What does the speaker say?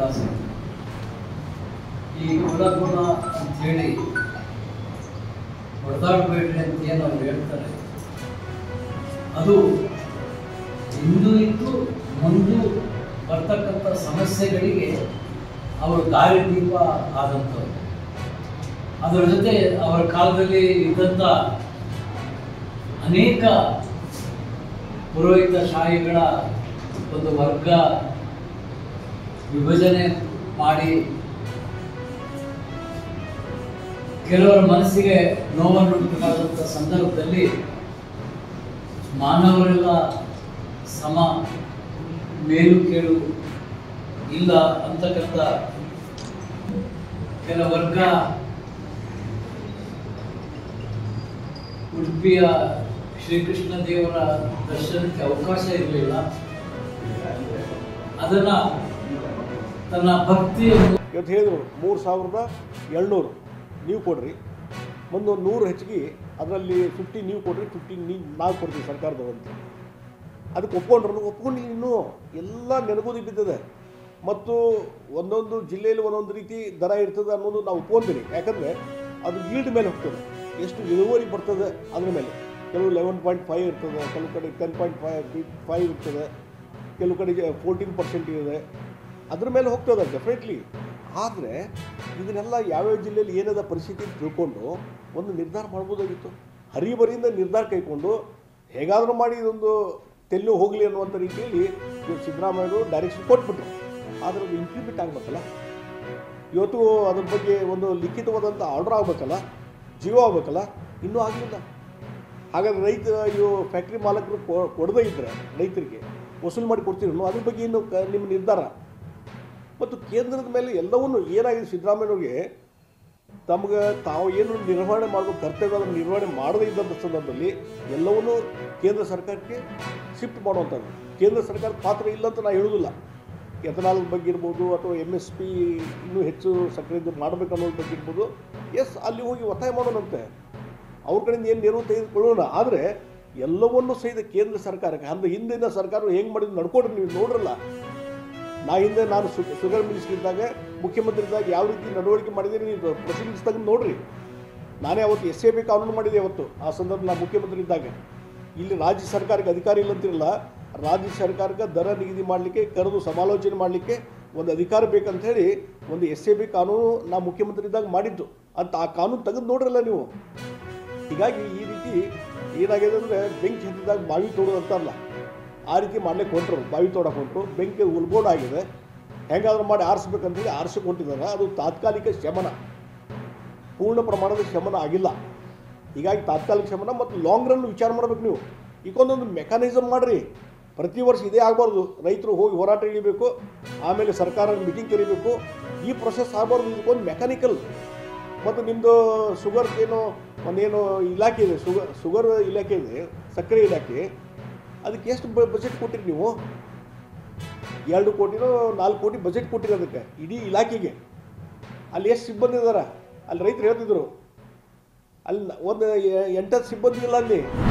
ಉಲ್ಲಾಸ. ಈ ಕುಲಗುಣ ಅಂಥೇಳಿ ಹೊಡೆದಾಡಬೇಡ್ರಿ ಅಂತ ಏನು ಅವ್ರು ಹೇಳ್ತಾರೆ, ಅದು ಇಂದು ಇದ್ದು ಮುಂದೆ ಬರ್ತಕ್ಕಂಥ ಸಮಸ್ಯೆಗಳಿಗೆ ಅವರು ದಾರಿದೀಪ ಆದಂಥವ್ರು. ಅದರ ಜೊತೆ ಅವರ ಕಾಲದಲ್ಲಿ ಇದ್ದಂಥ ಅನೇಕ ಪುರೋಹಿತ ಶಾಹಿಗಳ ಒಂದು ವರ್ಗ ವಿಭಜನೆ ಮಾಡಿ ಕೆಲವರ ಮನಸ್ಸಿಗೆ ನೋವನ್ನುಂಟು ಮಾಡಿದಂಥ ಸಂದರ್ಭದಲ್ಲಿ ಮಾನವರೆಲ್ಲ ಸಮ, ಮೇಲು ಕೇಳು ಇಲ್ಲ ಅಂತಕ್ಕಂಥ ಕೆಲ ವರ್ಗ ಉಡುಪಿಯ ಶ್ರೀಕೃಷ್ಣ ದೇವರ ದರ್ಶನಕ್ಕೆ ಅವಕಾಶ ಇರಲಿಲ್ಲ. ಅದನ್ನ ತನ್ನ ಭಕ್ತಿಯನ್ನು ಇವತ್ತು ಹೇಳಿದ್ರು 3700 ನೀವು ಕೊಡ್ರಿ, ಒಂದು 100 ಹೆಚ್ಚಿಗೆ ಅದರಲ್ಲಿ 50 ನೀವು ಕೊಡ್ರಿ, 50 ನಾವು ಕೊಡ್ತೀವಿ ಸರ್ಕಾರದವರು ಅಂತ. ಅದಕ್ಕೆ ಒಪ್ಕೊಂಡಿಲ್ಲ. ಇನ್ನೂ ಎಲ್ಲ ನೆನಗುದಿ ಬಿದ್ದಿದೆ. ಮತ್ತು ಒಂದೊಂದು ಜಿಲ್ಲೆಯಲ್ಲಿ ಒಂದೊಂದು ರೀತಿ ದರ ಇರ್ತದೆ ಅನ್ನೋದು ನಾವು ಒಪ್ಕೊಂತೀನಿ. ಯಾಕಂದರೆ ಅದು ಈಲ್ಡ್ ಮೇಲೆ ಹೋಗ್ತದೆ, ಎಷ್ಟು ಇಳುವರಿ ಬರ್ತದೆ ಅದ್ರ ಮೇಲೆ. ಕೆಲವು 11.5 ಇರ್ತದೆ, ಕೆಲವು ಕಡೆ 10.5 ಇರ್ತದೆ, ಕೆಲವು ಕಡೆ 14% ಇದೆ. ಅದ್ರ ಮೇಲೆ ಹೋಗ್ತದೆ ಡೆಫಿನೆಟ್ಲಿ. ಆದರೆ ಇದನ್ನೆಲ್ಲ ಯಾವ್ಯಾವ ಜಿಲ್ಲೆಯಲ್ಲಿ ಏನದ ಪರಿಸ್ಥಿತಿ ತಿಳ್ಕೊಂಡು ಒಂದು ನಿರ್ಧಾರ ಮಾಡ್ಬೋದಾಗಿತ್ತು. ಹರಿಬರಿಯಿಂದ ನಿರ್ಧಾರ ಕೈಕೊಂಡು ಹೇಗಾದರೂ ಮಾಡಿ ಇದೊಂದು ತೆಲ್ಲು ಹೋಗಲಿ ಅನ್ನುವಂಥ ರೀತಿಯಲ್ಲಿ ಸಿದ್ದರಾಮಯ್ಯರು ಡೈರೆಕ್ಷನ್ ಕೊಟ್ಬಿಟ್ರು. ಆದರೆ ಅದು ಇಂಪ್ಲಿಮೆಂಟ್ ಆಗಬೇಕಲ್ಲ. ಇವತ್ತು ಅದ್ರ ಬಗ್ಗೆ ಒಂದು ಲಿಖಿತವಾದಂಥ ಆರ್ಡರ್ ಆಗಬೇಕಲ್ಲ, ಜೀವ ಆಗಬೇಕಲ್ಲ, ಇನ್ನೂ ಆಗಲಿಲ್ಲ. ಹಾಗಾದರೆ ಇವು ಫ್ಯಾಕ್ಟ್ರಿ ಮಾಲಕರು ಕೊಡದೇ ಇದ್ದರೆ ರೈತರಿಗೆ ವಸೂಲು ಮಾಡಿ ಕೊಡ್ತೀರಿ, ಅದ್ರ ಬಗ್ಗೆ ಇನ್ನು ನಿಮ್ಮ ನಿರ್ಧಾರ. ಮತ್ತು ಕೇಂದ್ರದ ಮೇಲೆ ಎಲ್ಲವನ್ನೂ ಏನಾಗಿದೆ, ಸಿದ್ದರಾಮಯ್ಯವ್ರಿಗೆ ತಮಗೆ ತಾವು ಏನು ನಿರ್ವಹಣೆ ಮಾಡಬೇಕು ಕರ್ತವ್ಯ ಅದನ್ನು ನಿರ್ವಹಣೆ ಮಾಡದೇ ಇದ್ದಂಥ ಸಂದರ್ಭದಲ್ಲಿ ಎಲ್ಲವನ್ನೂ ಕೇಂದ್ರ ಸರ್ಕಾರಕ್ಕೆ ಶಿಫ್ಟ್ ಮಾಡುವಂಥದ್ದು. ಕೇಂದ್ರ ಸರ್ಕಾರದ ಪಾತ್ರ ಇಲ್ಲ ಅಂತ ನಾನು ಹೇಳೋದಿಲ್ಲ. ಎಥನಾಲ್ ಬಗ್ಗೆ ಇರ್ಬೋದು, ಅಥವಾ MSP ಇನ್ನೂ ಹೆಚ್ಚು ಸಕ್ಕರೆ ಮಾಡಬೇಕು ಅನ್ನೋದ್ರ ಬಗ್ಗೆ ಇರ್ಬೋದು. ಎಸ್, ಅಲ್ಲಿ ಹೋಗಿ ಒತ್ತಾಯ ಮಾಡೋಣಂತೆ, ಅವ್ರ ಕಡೆಯಿಂದ ಏನು ನೆರವು ತೆಗೆದುಕೊಳ್ಳೋಣ. ಆದರೆ ಎಲ್ಲವನ್ನೂ ಸಹಿತ ಕೇಂದ್ರ ಸರ್ಕಾರಕ್ಕೆ, ಅಂದರೆ ಹಿಂದಿನ ಸರ್ಕಾರ ಹೆಂಗೆ ಮಾಡಿದ್ದು ನಡ್ಕೊಡ್ರಿ. ನೀವು ನೋಡ್ರಲ್ಲ, ನಾನು ಶುಗರ್ ಮಿನಿಸ್ಟರ್ ಇದ್ದಾಗ, ಮುಖ್ಯಮಂತ್ರಿ ಇದ್ದಾಗ ಯಾವ ರೀತಿ ನಡವಳಿಕೆ ಮಾಡಿದ್ದೀನಿ ನೀವು ಪ್ರೊಸೀಡಿಂಗ್ಸ್ ತೆಗೆದು ನೋಡ್ರಿ. ನಾನೇ ಅವತ್ತು SAB ಕಾನೂನು ಮಾಡಿದೆ. ಅವತ್ತು ಆ ಸಂದರ್ಭ ನಾನು ಮುಖ್ಯಮಂತ್ರಿ ಇದ್ದಾಗ ಇಲ್ಲಿ ರಾಜ್ಯ ಸರ್ಕಾರಕ್ಕೆ ಅಧಿಕಾರ ಇಲ್ಲ ಅಂತಿರಲ್ಲ, ರಾಜ್ಯ ಸರ್ಕಾರಕ್ಕೆ ದರ ನಿಗದಿ ಮಾಡಲಿಕ್ಕೆ ಕರೆದು ಸಮಾಲೋಚನೆ ಮಾಡಲಿಕ್ಕೆ ಒಂದು ಅಧಿಕಾರ ಬೇಕಂತ ಹೇಳಿ ಒಂದು SAB ಕಾನೂನು ನಾವು ಮುಖ್ಯಮಂತ್ರಿ ಇದ್ದಾಗ ಮಾಡಿದ್ದು ಅಂತ. ಆ ಕಾನೂನು ತೆಗೆದು ನೋಡ್ರಲ್ಲ ನೀವು. ಹೀಗಾಗಿ ಈ ರೀತಿ ಏನಾಗಿದೆ ಅಂದರೆ ಬೆಂಕಿ ಹತ್ತಿದಾಗ ಬಾವಿ ತೋಡೋದು ಅಂತಾರಲ್ಲ, ಆ ರೀತಿ ಮಾಡಲಿಕ್ಕೆ ಹೊಂಟರು. ಬಾವಿ ತೋಡಕ್ಕೆ ಹೊಂಟರು, ಬೆಂಕಿ ಉಲ್ಬೋಡ್ ಆಗಿದೆ. ಹೆಂಗಾದ್ರೂ ಮಾಡಿ ಆರಿಸ್ಬೇಕಂತೇಳಿ ಆರಿಸಕ್ಕೆ ಹೊಂಟಿದ್ದಾರೆ. ಅದು ತಾತ್ಕಾಲಿಕ ಶಮನ, ಪೂರ್ಣ ಪ್ರಮಾಣದ ಶಮನ ಆಗಿಲ್ಲ. ಹೀಗಾಗಿ ತಾತ್ಕಾಲಿಕ ಶಮನ ಮತ್ತು ಲಾಂಗ್ ರನ್ ವಿಚಾರ ಮಾಡ್ಬೇಕು ನೀವು. ಈಗೊಂದೊಂದು ಮೆಕ್ಯಾನಿಸಮ್ ಮಾಡಿರಿ. ಪ್ರತಿ ವರ್ಷ ಇದೇ ಆಗಬಾರ್ದು. ರೈತರು ಹೋಗಿ ಹೋರಾಟ ಇಳಿಬೇಕು, ಆಮೇಲೆ ಸರ್ಕಾರ ಮೀಟಿಂಗ್ ಕರಿಬೇಕು. ಈ ಪ್ರೊಸೆಸ್ ಆಗಬಾರ್ದು. ಇದಕ್ಕೊಂದು ಮೆಕ್ಯಾನಿಕಲ್. ಮತ್ತು ನಿಮ್ಮದು ಶುಗರ್ ಒಂದೇನು ಇಲಾಖೆ ಇದೆ, ಶುಗರ್ ಇಲಾಖೆ ಇದೆ, ಸಕ್ಕರೆ ಇಲಾಖೆ, ಅದಕ್ಕೆ ಎಷ್ಟು ಬಜೆಟ್ ಕೊಟ್ಟಿರಿ ನೀವು? 2 ಕೋಟಿನೋ 4 ಕೋಟಿ ಬಜೆಟ್ ಕೊಟ್ಟಿರಿ ಅದಕ್ಕೆ, ಇಡೀ ಇಲಾಖೆಗೆ. ಅಲ್ಲಿ ಎಷ್ಟು ಸಿಬ್ಬಂದಿ ಇದ್ದಾರೆ? ಅಲ್ಲಿ ರೈತರು ಹೇಳ್ತಿದ್ರು, ಅಲ್ಲಿ ಒಂದು 8 ಸಿಬ್ಬಂದಿ ಇಲ್ಲ ಅಲ್ಲಿ.